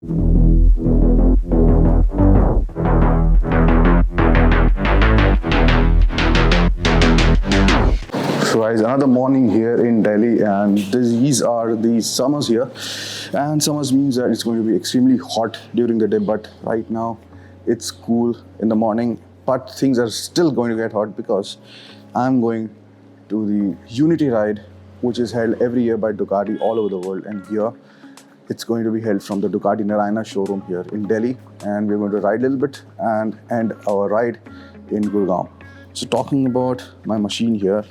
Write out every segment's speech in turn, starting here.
So guys, another morning here in Delhi, and these are the summers here, and summers means that it's going to be extremely hot during the day, but right now it's cool in the morning, but things are still going to get hot because I'm going to the Unity ride, which is held every year by Ducati all over the world, and here it's going to be held from the Ducati Narayana showroom here in Delhi, and we're going to ride a little bit and end our ride in Gurgaon. So talking about my machine here,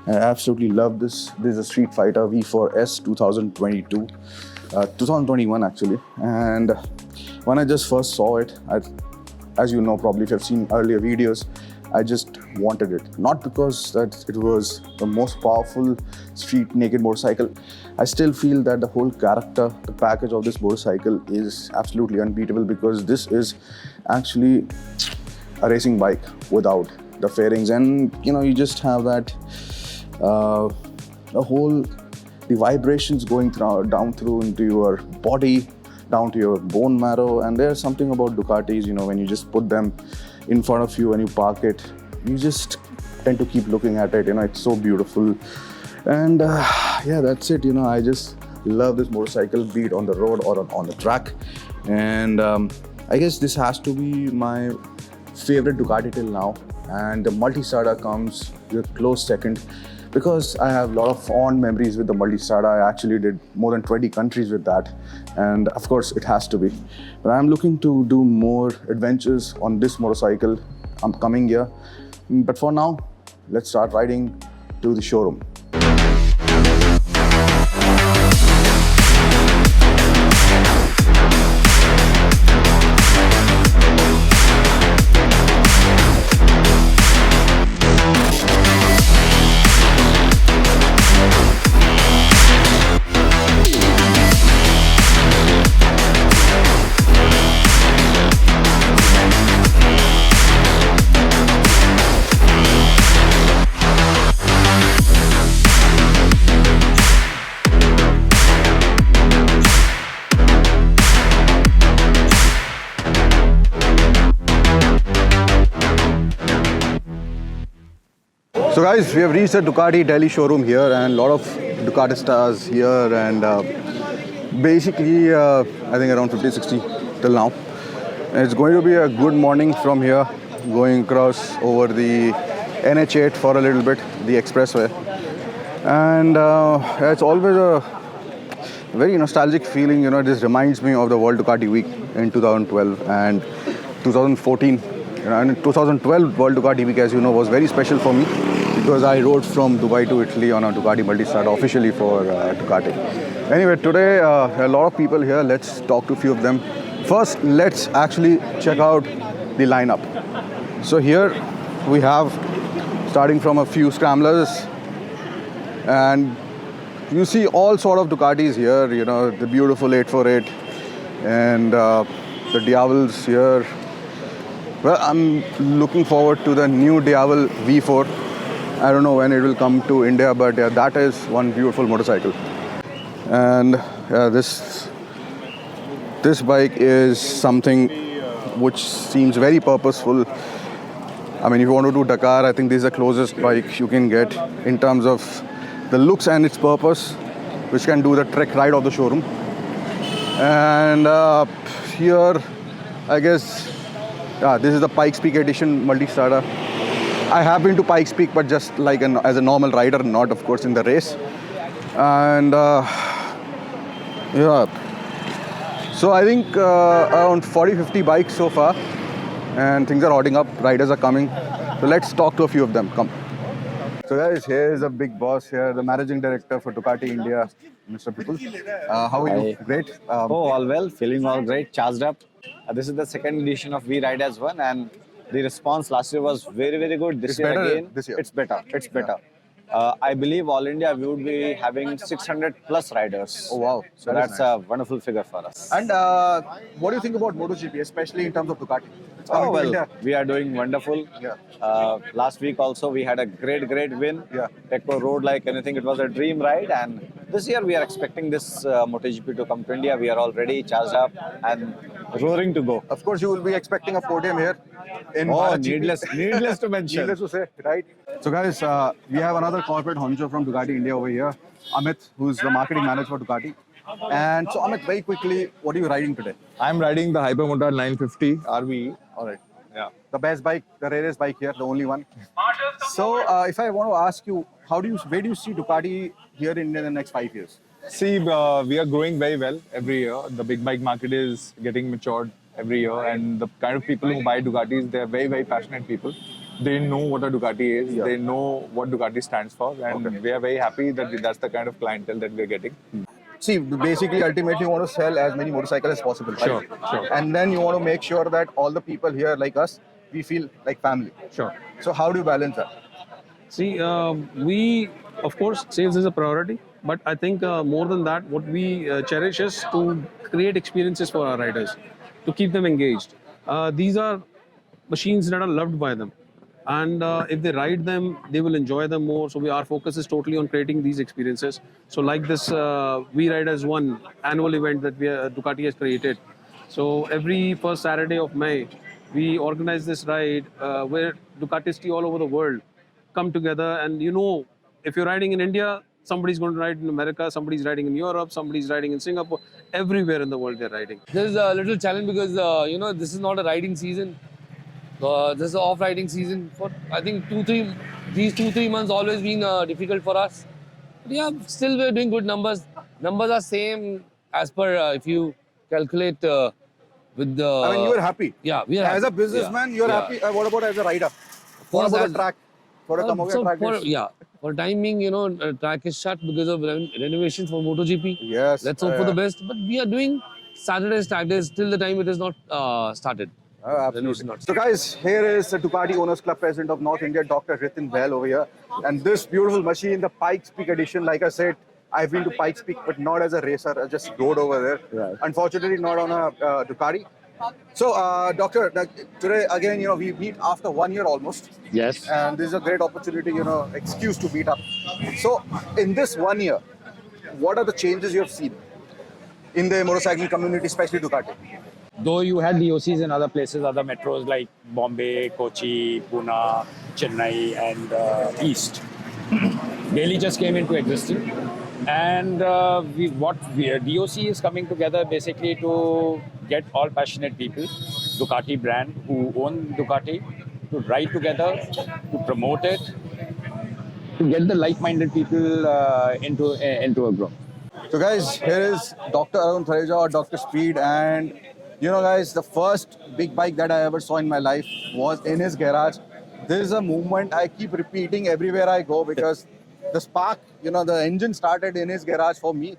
I absolutely love this. This is a Street Fighter V4S 2021 actually. And when I just first saw it, as you know, probably if you've seen earlier videos, I just wanted it. Not because that it was the most powerful street naked motorcycle. I still feel that the whole character, the package of this motorcycle is absolutely unbeatable, because this is actually a racing bike without the fairings, and you just have that the vibrations going down through into your body, down to your bone marrow. And there's something about Ducatis, when you just put them in front of you and you park it, you just tend to keep looking at it. It's so beautiful. And yeah, that's it. I just love this motorcycle, be it on the road or on the track. And I guess this has to be my favorite Ducati till now, and the Multistrada comes a close second, because I have a lot of fond memories with the Multistrada. I actually did more than 20 countries with that, and of course it has to be. But I'm looking to do more adventures on this motorcycle coming year. But for now, let's start riding to the showroom. So guys, we have reached the Ducati Delhi showroom here, and a lot of Ducati stars here, and basically I think around 50-60 till now. And it's going to be a good morning from here, going across over the NH8 for a little bit, the expressway. And it's always a very nostalgic feeling. This reminds me of the World Ducati Week in 2012 and 2014. And in 2012 World Ducati Week, as you know, was very special for me, because I rode from Dubai to Italy on a Ducati Multistrada officially for Ducati. Anyway, today a lot of people here. Let's talk to a few of them. First, let's actually check out the lineup. So here we have, starting from a few scramblers, and you see all sort of Ducatis here. The beautiful 848 and the Diavels here. Well, I'm looking forward to the new Diavel V4. I don't know when it will come to India, but yeah, that is one beautiful motorcycle. And yeah, this bike is something which seems very purposeful. I mean, if you want to do Dakar, I think this is the closest bike you can get in terms of the looks and its purpose, which can do the trek ride of the showroom. And here, I guess, this is the Pikes Peak Edition Multistrada. I have been to Pikes Peak, but just like as a normal rider, not of course in the race. And yeah, so I think around 40-50 bikes so far, and things are hotting up, riders are coming. So let's talk to a few of them. Come. So guys, here is a big boss here, the managing director for Ducati India, Mr. People. How are you? Great. All well, feeling all great, charged up. This is the second edition of We Ride As One, and the response last year was very, very good. This year again, it's better. It's better. I believe all India we would be having 600 plus riders. Oh wow! So that's a wonderful figure for us. And what do you think about MotoGP, especially in terms of Ducati? Oh well, we are doing wonderful. Yeah. Last week also we had a great win. Yeah. Tecco rode like anything. It was a dream ride, and this year we are expecting this MotoGP to come to India. We are already charged up and roaring to go. Of course, you will be expecting a podium here in Oh, Bharat GP. needless to mention. Needless to say, right? So guys, we have another corporate honcho from Ducati India over here, Amit, who's the marketing manager for Ducati. And so Amit, very quickly, what are you riding today? I'm riding the Hypermotor 950 RVE. All right. Yeah. The best bike, the rarest bike here, the only one. So if I want to ask you, where do you see Ducati here in the next 5 years? See, we are growing very well every year. The big bike market is getting matured every year, and the kind of people who buy Ducatis, they are very, very passionate people. They know what a Ducati is. Yeah. They know what Ducati stands for, and we are very happy that that's the kind of clientele that we are getting. See, basically, ultimately, you want to sell as many motorcycles as possible, right? Sure. And then you want to make sure that all the people here, like us, we feel like family. Sure. So how do you balance that? See, we, of course, sales is a priority, but I think more than that, what we cherish is to create experiences for our riders, to keep them engaged. These are machines that are loved by them. And if they ride them, they will enjoy them more. So our focus is totally on creating these experiences. So like this We Ride as One annual event that Ducati has created. So every first Saturday of May, we organize this ride where Ducatisti all over the world come together. And if you're riding in India, somebody's going to ride in America, somebody's riding in Europe, somebody's riding in Singapore. Everywhere in the world they're riding. There's a little challenge because, this is not a riding season. This is off-riding season. For I think these 2-3 months always been difficult for us. But yeah, still we're doing good numbers. Numbers are same as per if you calculate with the. I mean, you're happy. Yeah, we are. As a happy. businessman, you're happy. What about as a rider? What course, about as- the track? For a track for time being, track is shut because of renovations for MotoGP. Yes. Let's hope for the best. But we are doing Saturdays, Saturdays till the time it is not started. Absolutely. So guys, here is the Ducati Owners Club President of North India, Dr. Ritin Bell over here. And this beautiful machine, the Pikes Peak edition, like I said, I've been to Pikes Peak, but not as a racer. I just rode over there. Right. Unfortunately, not on a Ducati. So, Doctor, today again, we meet after 1 year almost. Yes. And this is a great opportunity, excuse to meet up. So, in this 1 year, what are the changes you have seen in the motorcycling community, especially Ducati? Though you had DOCs in other places, other metros like Bombay, Kochi, Pune, Chennai, and East, Delhi just came into existence. And DOC is coming together basically to get all passionate people, Ducati brand, who own Ducati, to ride together, to promote it, to get the like-minded people into a group. So guys, here is Dr. Arun Thareja or Dr. Speed, and guys, the first big bike that I ever saw in my life was in his garage. This is a movement I keep repeating everywhere I go because the spark, the engine started in his garage for me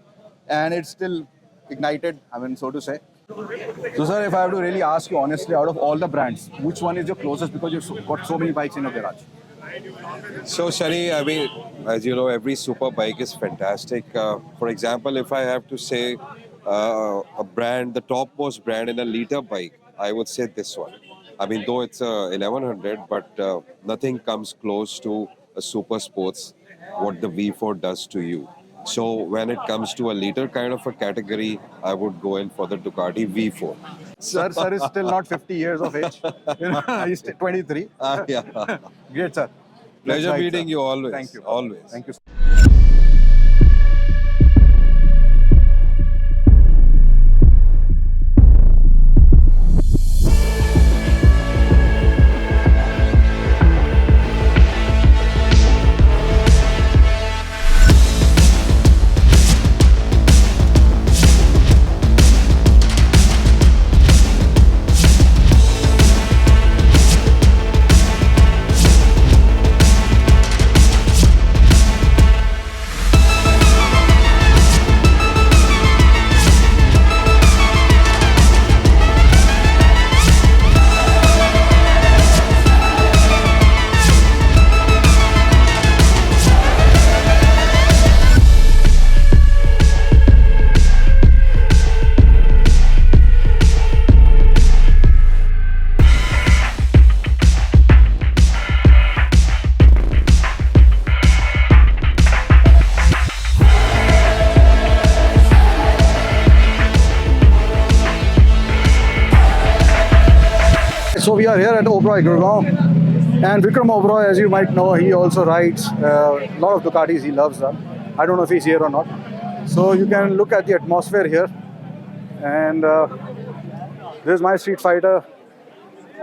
and it's still ignited, so to say. So sir, if I have to really ask you honestly, out of all the brands, which one is your closest because you've got so many bikes in your garage? So, Shani, I mean, as you know, every super bike is fantastic. For example, if I have to say a brand, the topmost brand in a liter bike, I would say this one. I mean, though it's a 1100, but nothing comes close to a super sports, what the V4 does to you. So when it comes to a liter kind of a category, I would go in for the Ducati V4. Sir is still not 50 years of age. He's 23. Yeah. Great, sir. Pleasure That's right, meeting sir. you always. Thank you. Always. Thank you. So we are here at Oberoi, Gurgaon. And Vikram Oberoi, as you might know, he also rides a lot of Ducatis. He loves them. I don't know if he's here or not. So you can look at the atmosphere here. And this is my Street Fighter.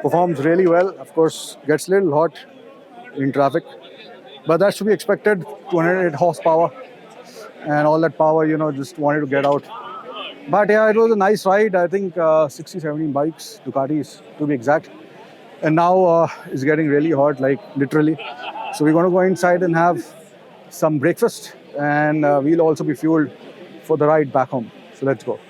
Performs really well. Of course, gets a little hot in traffic. But that should be expected. 208 horsepower. And all that power, just wanted to get out. But yeah, it was a nice ride. I think 60, 70 bikes, Ducatis to be exact. And now it's getting really hot, like literally. So we're going to go inside and have some breakfast. And we'll also be fueled for the ride back home. So let's go.